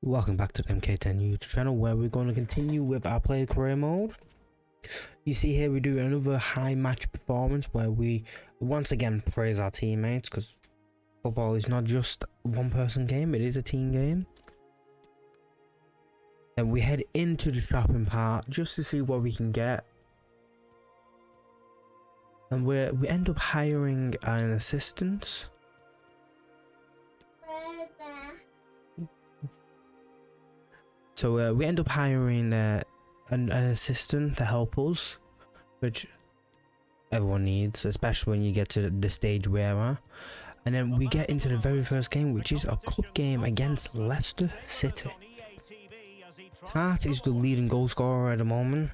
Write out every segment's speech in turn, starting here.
Welcome back to the MK10 YouTube channel, where we're going to continue with our player career mode. You see here we do another high match performance where we once again praise our teammates, because football is not just a one person game, it is a team game. And we head into the shopping part just to see what we can get. And we end up hiring an assistant. So we end up hiring an assistant to help us, which everyone needs, especially when you get to the stage we are. And then we get into the very first game, which is a cup game against Leicester City. Tart is the leading goal scorer at the moment.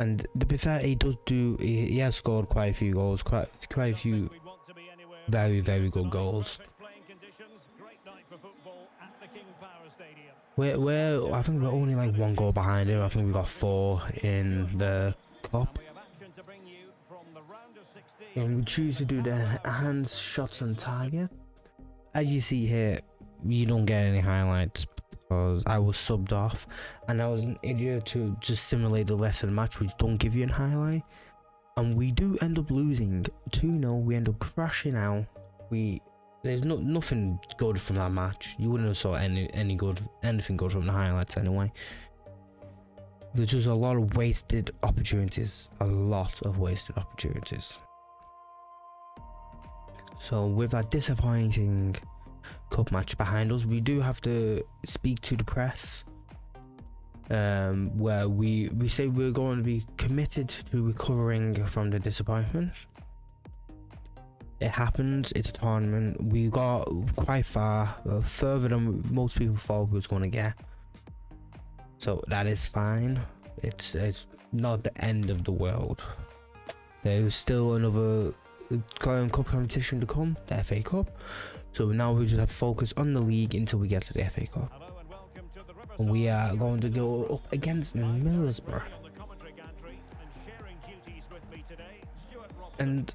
And to be fair, he has scored quite a few goals, quite a few very good goals. I think we're only like one goal behind him. I think we got 4 in the cup. And we choose to do the hands, shots on target. As you see here, you don't get any highlights because I was subbed off and I was an idiot to just simulate the lesson match, which don't give you a highlight. And we do end up losing 2-0. We end up crashing out. There's nothing good from that match. You wouldn't have saw anything good from the highlights anyway. There's just a lot of wasted opportunities. So with that disappointing cup match behind us, we do have to speak to the press, where we say we're going to be committed to recovering from the disappointment. It happens, it's a tournament. We got quite far, further than most people thought we was going to get. So that is fine. It's not the end of the world. There's still another cup competition to come, the FA Cup. So now we just have to focus on the league until we get to the FA Cup. And we are going to go up against Middlesbrough. And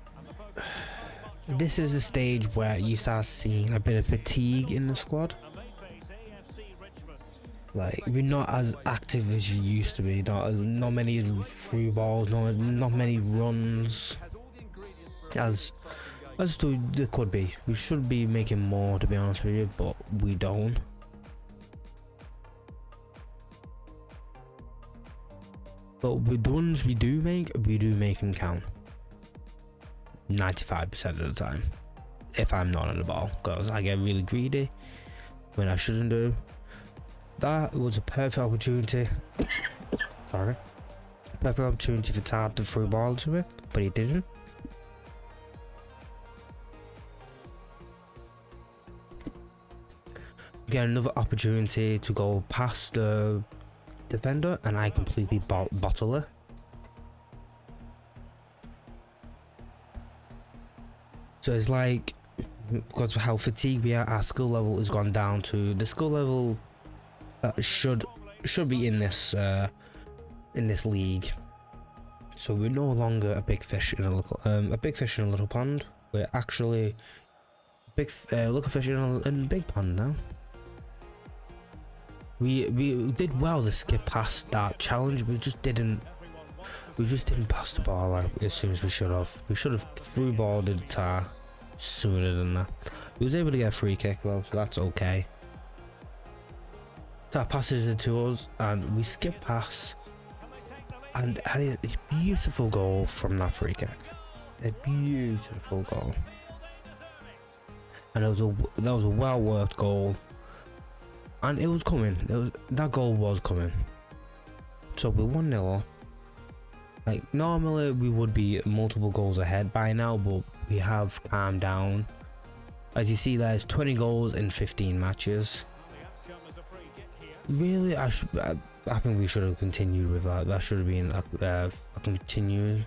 this is a stage where you start seeing a bit of fatigue in the squad. Like, we're not as active as you used to be. Not many through balls, not many runs as there could be. We should be making more, to be honest with you, but we don't. But with the ones we do make them count. 95% of the time, if I'm not on the ball, because I get really greedy when I shouldn't do. That was a perfect opportunity. Perfect opportunity for Tart to throw ball to it, but he didn't. Get another opportunity to go past the defender, and I completely bottle it. So it's like, because of how fatigued we are, our skill level has gone down to the skill level that should be in this league. So we're no longer a big fish in a little pond. We're actually little fish in a big pond now. We did well to skip past that challenge. We just didn't pass the ball like as soon as we should have. We should have through balled the Tar sooner than that. We was able to get a free kick though, so that's okay. Tar passes it to us and we skip past, and had a beautiful goal from that free kick. A beautiful goal. And that was a well worked goal. And it was coming. That goal was coming. So we're 1-0 up. Like, normally we would be multiple goals ahead by now, but we have calmed down. As you see, there's 20 goals in 15 matches. Really, I think we should have continued with that. That should have been a continued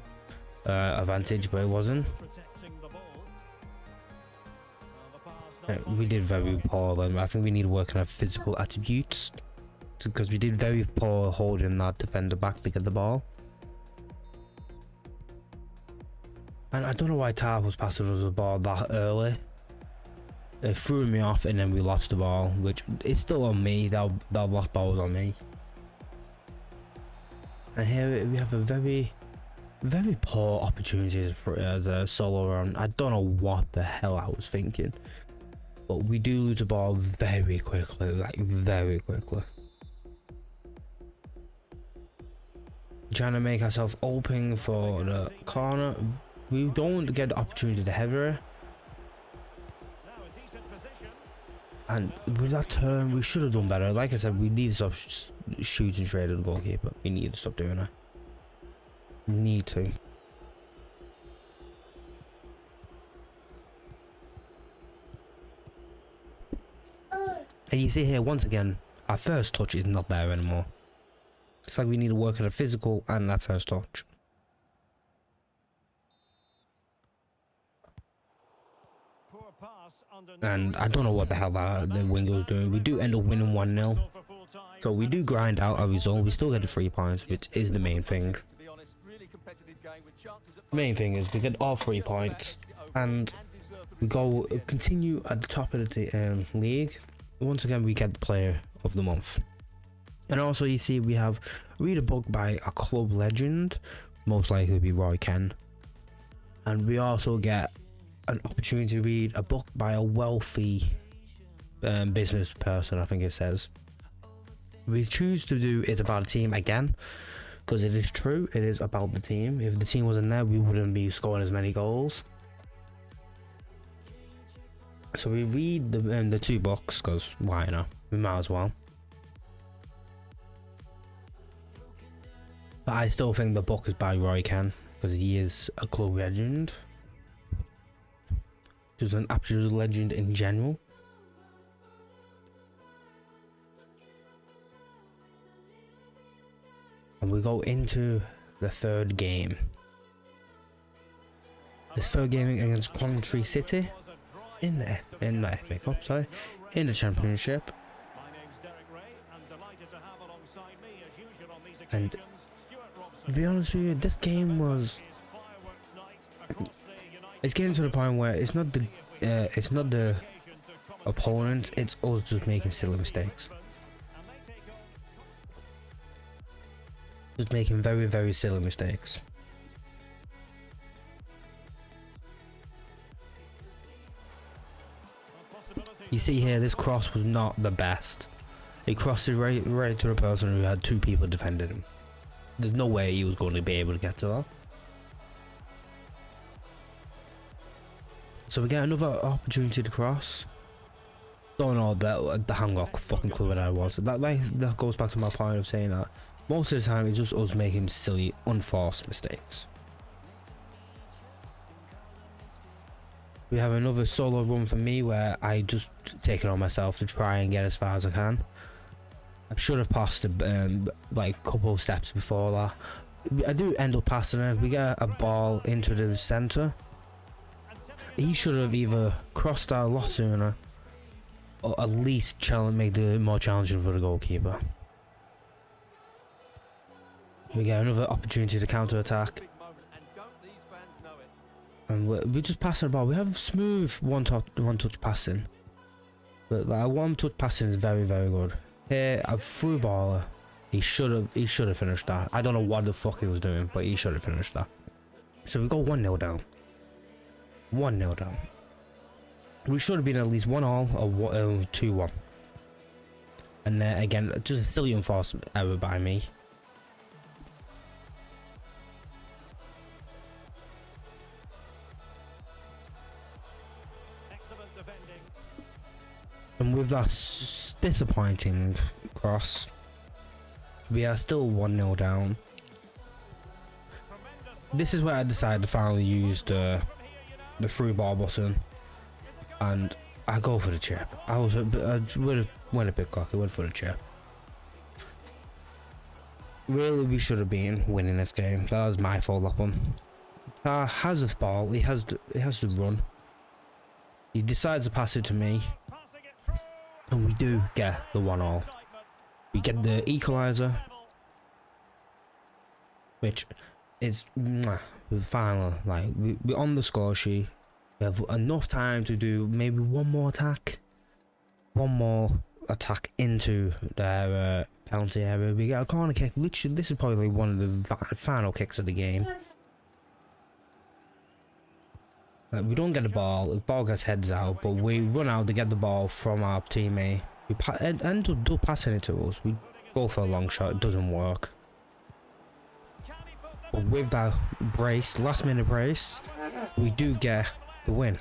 advantage, but it wasn't. We did very poor. I think we need to work on our physical attributes, because we did very poor holding that defender back to get the ball. And I don't know why Tar was passing us the ball that early. It threw me off, and then we lost the ball, which is still on me. That lost ball was on me. And here we have a very poor opportunity as a solo run. I don't know what the hell I was thinking, but we do lose the ball very quickly, like very quickly. Trying to make ourselves open for the corner. We don't get the opportunity to header it. And with that turn, we should have done better. Like I said, we need to stop shooting straight at the goalkeeper. We need to stop doing that. We need to. And you see here, once again, our first touch is not there anymore. It's like we need to work at a physical and that first touch. And I don't know what the hell the winger was doing. We do end up winning 1-0. So we do grind out our result. We still get the 3 points, which is the main thing. The main thing is we get all 3 points. And we continue at the top of the league. Once again, we get the player of the month. And also you see we have read a book by a club legend. Most likely be Roy Ken. And we also get an opportunity to read a book by a wealthy business person, I think it says. We choose to do it about a team again, because it is true, it is about the team. If the team wasn't there, we wouldn't be scoring as many goals. So we read the 2 books, because why not? We might as well. But I still think the book is by Roy Ken, because he is a club legend. Just an absolute legend in general. And we go into the 3rd game. This 3rd game against Coventry City in the FA Cup, sorry, in the Championship. And to be honest with you, this game was. It's getting to the point where it's not the opponent, it's us just making silly mistakes. Just making very silly mistakes. You see here, this cross was not the best. He crossed it right to the person who had 2 people defending him. There's no way he was going to be able to get to that. So we get another opportunity to cross. Don't know the hang-up fucking clue what I was. That goes back to my point of saying that most of the time it's just us making silly, unforced mistakes. We have another solo run for me where I just take it on myself to try and get as far as I can. I should have passed like a couple of steps before that. I do end up passing it. We get a ball into the centre. He should have either crossed out a lot sooner, or at least make it more challenging for the goalkeeper. We get another opportunity to counter attack, and we just passing the ball. We have smooth one touch passing, but that one touch passing is very good. Here, a through baller. He should have finished that. I don't know what the fuck he was doing, but he should have finished that. So we go 1-0 down. 1-0 down. We should have been at least 1-1 or 2-1. And again, just a silly unforced error by me. And with that disappointing cross, we are still 1-0 down. This is where I decided to finally use the through ball button, and I go for the chip. I went a bit cocky, went for the chip. Really, we should have been winning this game. That was my fault, that one. Has the ball, he has to run. He decides to pass it to me, and we do get the 1-1. We get the equaliser, which is final. Like we're on the score sheet. We have enough time to do maybe one more attack into their penalty area. We get a corner kick. Literally, this is probably one of the final kicks of the game. Like, we don't get the ball gets heads out, but we run out to get the ball from our teammate. We end up passing it to us. We go for a long shot, it doesn't work. But with that brace, last minute brace, we do get the win.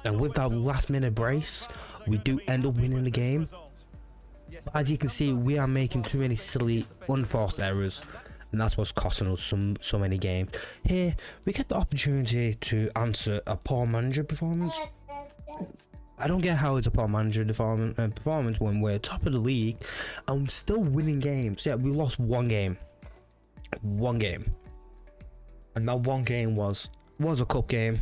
And with that last minute brace, we do end up winning the game. But as you can see, we are making too many silly, unforced errors, and that's what's costing us so many games. Here, we get the opportunity to answer a poor manager performance. I don't get how it's a poor manager performance when we're top of the league and still winning games. Yeah, we lost one game, and that one game was a cup game.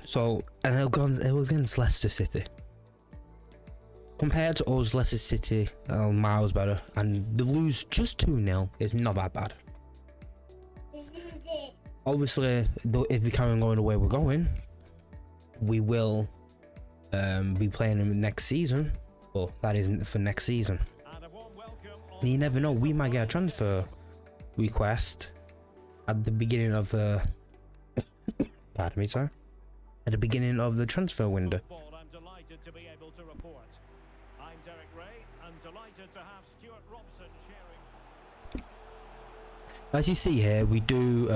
So, and it was against Leicester City. Compared to us, Leicester City are miles better, and the lose just 2-0 is not that bad. Obviously, though, if we carry on going the way we're going, we will be playing them next season, but that isn't for next season. And you never know, we might get a transfer request at the beginning of the pardon me, sir, at the beginning of the transfer window. As you see here, we do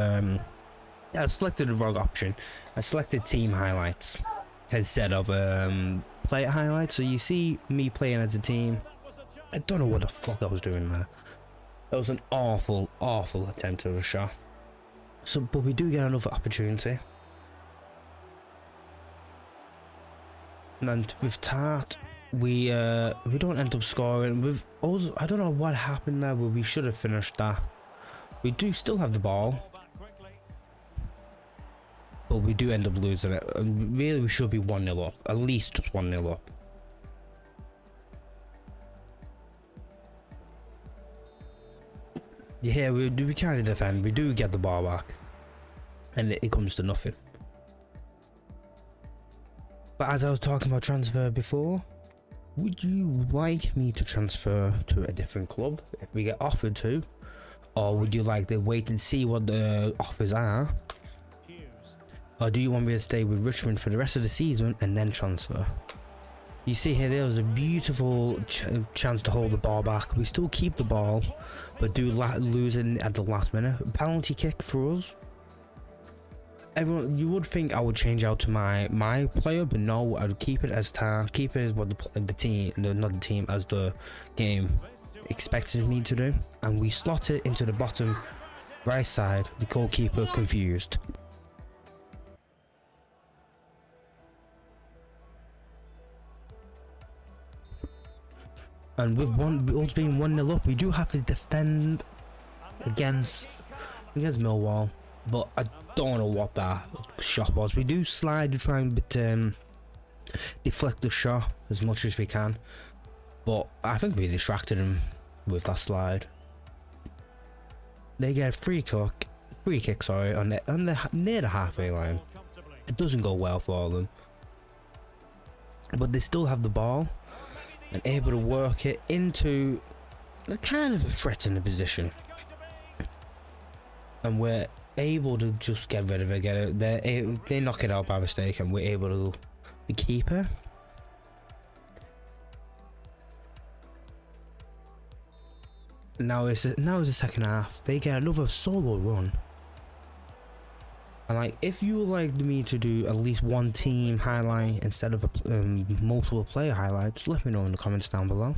I selected the wrong option. I selected team highlights instead of player highlights. So you see me playing as a team. I don't know what the fuck I was doing there. That was an awful attempt at a shot. So, but we do get another opportunity. And with Tart, we don't end up scoring. With also, I don't know what happened there, but we should have finished that. We do still have the ball, but we do end up losing it. Really, we should be 1-0 up, at least just 1-0 up. Yeah, we try to defend. We do get the ball back, and it comes to nothing. But as I was talking about transfer before, would you like me to transfer to a different club if we get offered to? Or would you like to wait and see what the offers are? Or do you want me to stay with Richmond for the rest of the season and then transfer? You see here, there was a beautiful chance to hold the ball back. We still keep the ball, but do lose it at the last minute. Penalty kick for us. Everyone, you would think I would change out to my player, but no, I would keep it as keep it as what the team, not the team, as the game expected me to do. And we slot it into the bottom right side. The goalkeeper confused. And with us being 1-0 up, we do have to defend against Millwall, but I don't know what that shot was. We do slide to try and deflect the shot as much as we can, but I think we distracted him with that slide. They get a free kick, sorry, on the near the halfway line. It doesn't go well for them, but they still have the ball and able to work it into a kind of a threatening position, and we're able to just get rid of it. They knock it out by mistake, and we're able to keep it. Now it's the second half. They get another solo run. And like, if you would like me to do at least one team highlight instead of multiple player highlights, let me know in the comments down below.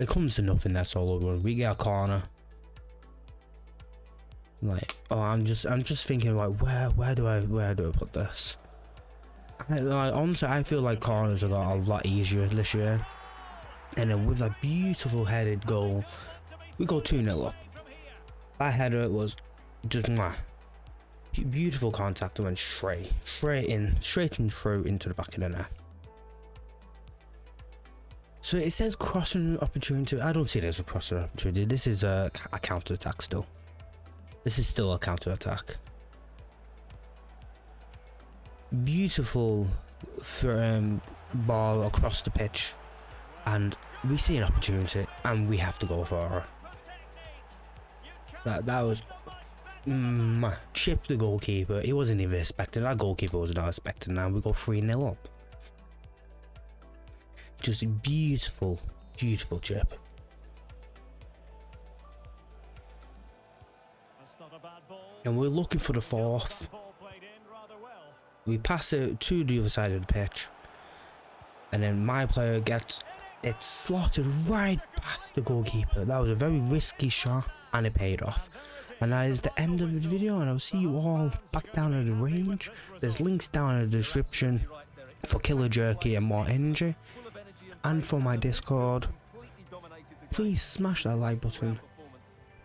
It comes to nothing, that solo run. We get a corner. Like, oh, I'm just thinking, like, where do I put this? Honestly, I feel like corners have got a lot easier this year. And then with a beautiful headed goal, we go 2-0 up. That header was just beautiful contact, and went straight and through into the back of the net. So it says crossing opportunity. I don't see it as a crossing opportunity. This is a counter attack still. This is still a counter attack. Beautiful ball across the pitch, and we see an opportunity and we have to go for it. That was chip the goalkeeper. He wasn't even expecting. That goalkeeper was not expecting that. We go 3-0 up. Just a beautiful chip. And we're looking for the fourth. We pass it to the other side of the pitch, and then my player gets it slotted right past the goalkeeper. That was a very risky shot, and it paid off. And that is the end of the video, and I'll see you all back down at the range. There's links down in the description for Killer Jerky and more energy, and for my Discord. Please smash that like button,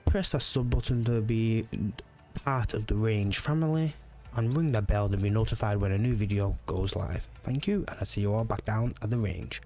press that sub button to be part of the Range family, and ring that bell to be notified when a new video goes live. Thank you, and I'll see you all back down at the range.